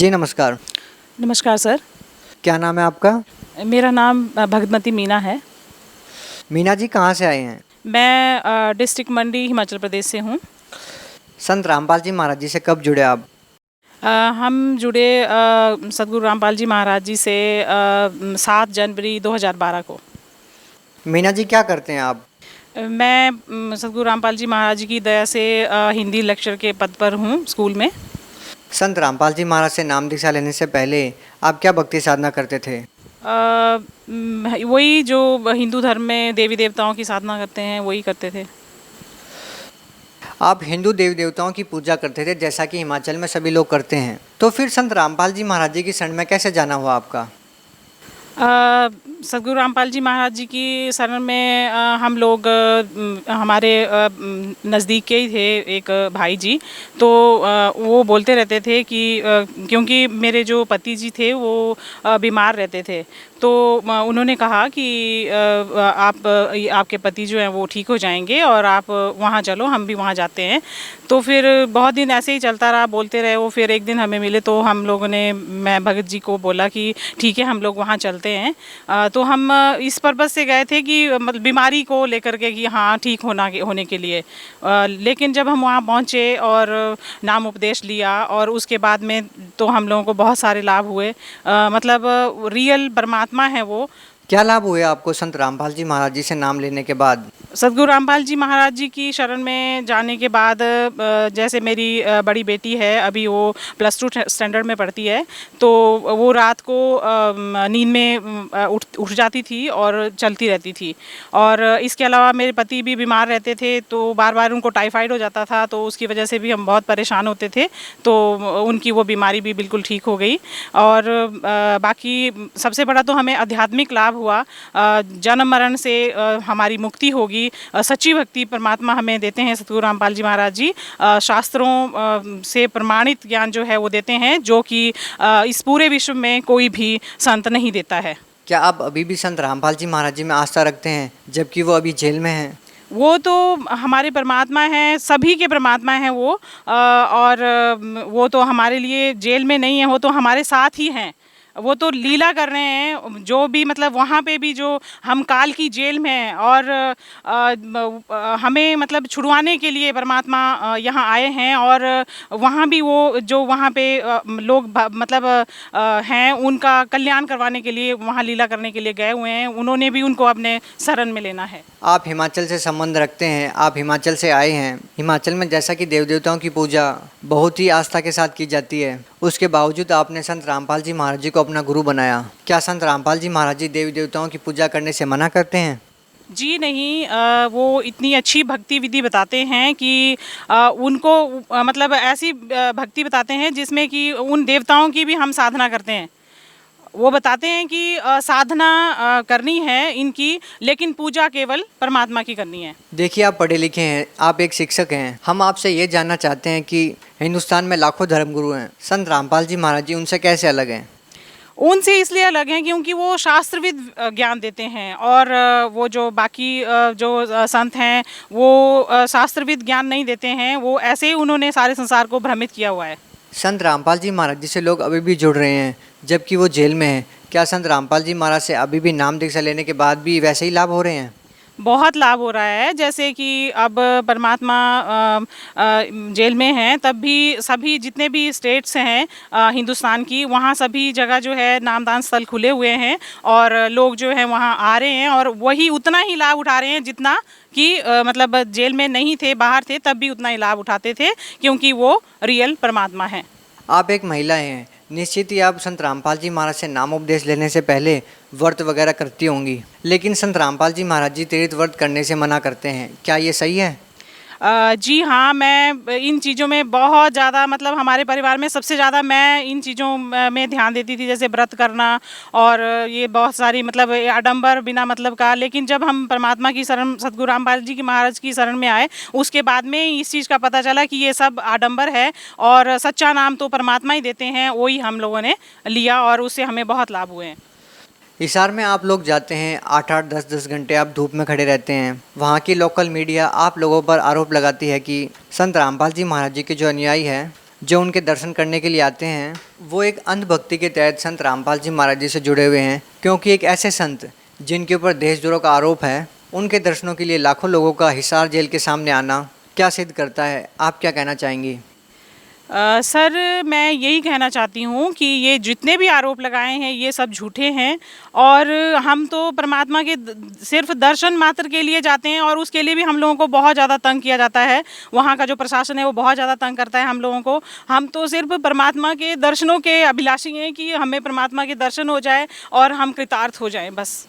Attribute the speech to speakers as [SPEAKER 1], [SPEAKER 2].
[SPEAKER 1] जी नमस्कार।
[SPEAKER 2] नमस्कार सर।
[SPEAKER 1] क्या नाम है आपका?
[SPEAKER 2] मेरा नाम भगतमती मीना है।
[SPEAKER 1] मीना जी कहाँ से आए हैं?
[SPEAKER 2] मैं डिस्ट्रिक्ट मंडी हिमाचल प्रदेश से हूँ।
[SPEAKER 1] संत रामपाल जी महाराज जी से कब जुड़े आप?
[SPEAKER 2] हम जुड़े सदगुरु रामपाल जी महाराज जी से 7 जनवरी 2012 को।
[SPEAKER 1] मीना जी क्या करते हैं आप?
[SPEAKER 2] मैं सदगुरु रामपाल जी महाराज जी की दया से हिंदी लेक्चर के पद पर हूँ स्कूल में।
[SPEAKER 1] संत रामपाल जी महाराज से नाम दीक्षा लेने से पहले आप क्या भक्ति साधना करते थे?
[SPEAKER 2] वही जो हिंदू धर्म में देवी देवताओं की साधना करते हैं वही करते थे।
[SPEAKER 1] आप हिंदू देवी देवताओं की पूजा करते थे जैसा कि हिमाचल में सभी लोग करते हैं, तो फिर संत रामपाल जी महाराज जी की शरण में कैसे जाना हुआ आपका?
[SPEAKER 2] सदगुरु रामपाल जी महाराज जी की शरण में हम लोग हमारे नज़दीक के ही थे एक भाई जी। तो वो बोलते रहते थे कि क्योंकि मेरे जो पति जी थे वो बीमार रहते थे, तो उन्होंने कहा कि आपके पति जो हैं वो ठीक हो जाएंगे और आप वहाँ चलो, हम भी वहाँ जाते हैं। तो फिर बहुत दिन ऐसे ही चलता रहा, बोलते रहे वो। फिर एक दिन हमें मिले तो हम लोगों ने, मैं भगत जी को बोला कि ठीक है हम लोग वहाँ चलते हैं। तो हम इस पर्पज़ से गए थे कि मतलब बीमारी को लेकर के कि हाँ ठीक होने के लिए। लेकिन जब हम वहाँ पहुँचे और नाम उपदेश लिया और उसके बाद में तो हम लोगों को बहुत सारे लाभ हुए। मतलब रियल परमात्मा है वो।
[SPEAKER 1] क्या लाभ हुए आपको संत रामपाल जी महाराज जी से नाम लेने के बाद?
[SPEAKER 2] सदगुरु रामपाल जी महाराज जी की शरण में जाने के बाद जैसे मेरी बड़ी बेटी है, अभी वो +2 स्टैंडर्ड में पढ़ती है, तो वो रात को नींद में उठ जाती थी और चलती रहती थी। और इसके अलावा मेरे पति भी बीमार रहते थे, तो बार बार उनको टाइफाइड हो जाता था, तो उसकी वजह से भी हम बहुत परेशान होते थे। तो उनकी वो बीमारी भी बिल्कुल ठीक हो गई। और बाकी सबसे बड़ा तो हमें आध्यात्मिक लाभ हुआ। जन्म मरण से हमारी मुक्ति होगी। सच्ची भक्ति परमात्मा हमें देते हैं सतगुरु रामपाल जी महाराज जी। शास्त्रों से प्रमाणित ज्ञान जो है वो देते हैं, जो कि इस पूरे विश्व में कोई भी संत नहीं देता है।
[SPEAKER 1] क्या आप अभी भी संत रामपाल जी महाराज जी में आस्था रखते हैं जबकि वो अभी जेल में हैं?
[SPEAKER 2] वो तो हमारे परमात्मा हैं, सभी के परमात्मा हैं वो। और वो तो हमारे लिए जेल में नहीं है, वो तो हमारे साथ ही हैं। वो तो लीला कर रहे हैं, जो भी मतलब वहाँ पे भी जो हम काल की जेल में हैं और हमें मतलब छुड़वाने के लिए परमात्मा यहाँ आए हैं। और वहाँ भी वो जो वहाँ पे लोग मतलब हैं, उनका कल्याण करवाने के लिए वहाँ लीला करने के लिए गए हुए हैं। उन्होंने भी उनको अपने शरण में लेना है।
[SPEAKER 1] आप हिमाचल से संबंध रखते हैं, आप हिमाचल से आए हैं। हिमाचल में जैसा कि देव देवताओं की पूजा बहुत ही आस्था के साथ की जाती है, उसके बावजूद आपने संत रामपाल जी महाराज जी को अपना गुरु बनाया। क्या संत रामपाल जी महाराज जी देवी देवताओं की पूजा करने से मना करते हैं?
[SPEAKER 2] जी नहीं, वो इतनी अच्छी भक्ति विधि बताते हैं कि उनको मतलब ऐसी भक्ति बताते हैं जिसमें कि उन देवताओं की भी हम साधना करते हैं। वो बताते हैं कि साधना करनी है इनकी, लेकिन पूजा केवल परमात्मा की करनी है।
[SPEAKER 1] देखिए आप पढ़े लिखे हैं, आप एक शिक्षक हैं। हम आपसे ये जानना चाहते हैं कि हिंदुस्तान में लाखों धर्मगुरु हैं, संत रामपाल जी महाराज जी उनसे कैसे अलग हैं?
[SPEAKER 2] उनसे इसलिए अलग हैं क्योंकि वो शास्त्रविद ज्ञान देते हैं। और वो जो बाकी जो संत हैं वो शास्त्रविद ज्ञान नहीं देते हैं। वो ऐसे ही उन्होंने सारे संसार को भ्रमित किया हुआ है।
[SPEAKER 1] संत रामपाल जी महाराज जी से लोग अभी भी जुड़ रहे हैं जबकि वो जेल में हैं। क्या संत रामपाल जी महाराज से अभी भी नाम दीक्षा लेने के बाद भी वैसे ही लाभ हो रहे हैं?
[SPEAKER 2] बहुत लाभ हो रहा है। जैसे कि अब परमात्मा जेल में हैं, तब भी सभी जितने भी स्टेट्स हैं हिंदुस्तान की, वहाँ सभी जगह जो है नामदान स्थल खुले हुए हैं और लोग जो हैं वहाँ आ रहे हैं और वही उतना ही लाभ उठा रहे हैं जितना कि मतलब जेल में नहीं थे, बाहर थे, तब भी उतना ही लाभ उठाते थे, क्योंकि वो रियल परमात्मा हैं।
[SPEAKER 1] आप एक महिला हैं, निश्चित ही आप संत रामपाल जी महाराज से नाम उपदेश लेने से पहले व्रत वगैरह करती होंगी, लेकिन संत रामपाल जी महाराज जी तीर्थ व्रत करने से मना करते हैं। क्या ये सही है?
[SPEAKER 2] जी हाँ, मैं इन चीज़ों में बहुत ज़्यादा, मतलब हमारे परिवार में सबसे ज़्यादा मैं इन चीज़ों में ध्यान देती थी, जैसे व्रत करना और ये बहुत सारी मतलब आडंबर बिना मतलब का। लेकिन जब हम परमात्मा की शरण सतगुरु रामपाल जी की महाराज की शरण में आए, उसके बाद में इस चीज़ का पता चला कि ये सब आडंबर है और सच्चा नाम तो परमात्मा ही देते हैं। वही हम लोगों ने लिया और उससे हमें बहुत लाभ हुए हैं।
[SPEAKER 1] हिसार में आप लोग जाते हैं, 8-8 10-10 घंटे आप धूप में खड़े रहते हैं। वहाँ की लोकल मीडिया आप लोगों पर आरोप लगाती है कि संत रामपाल जी महाराज जी के जो अनुयायी हैं जो उनके दर्शन करने के लिए आते हैं वो एक अंधभक्ति के तहत संत रामपाल जी महाराज जी से जुड़े हुए हैं, क्योंकि एक ऐसे संत जिनके ऊपर देशद्रोह का आरोप है, उनके दर्शनों के लिए लाखों लोगों का हिसार जेल के सामने आना क्या सिद्ध करता है? आप क्या कहना चाहेंगी?
[SPEAKER 2] सर, मैं यही कहना चाहती हूँ कि ये जितने भी आरोप लगाए हैं ये सब झूठे हैं, और हम तो परमात्मा के सिर्फ दर्शन मात्र के लिए जाते हैं, और उसके लिए भी हम लोगों को बहुत ज़्यादा तंग किया जाता है। वहाँ का जो प्रशासन है वो बहुत ज़्यादा तंग करता है हम लोगों को। हम तो सिर्फ परमात्मा के दर्शनों के अभिलाषी हैं कि हमें परमात्मा के दर्शन हो जाए और हम कृतार्थ हो जाएं बस।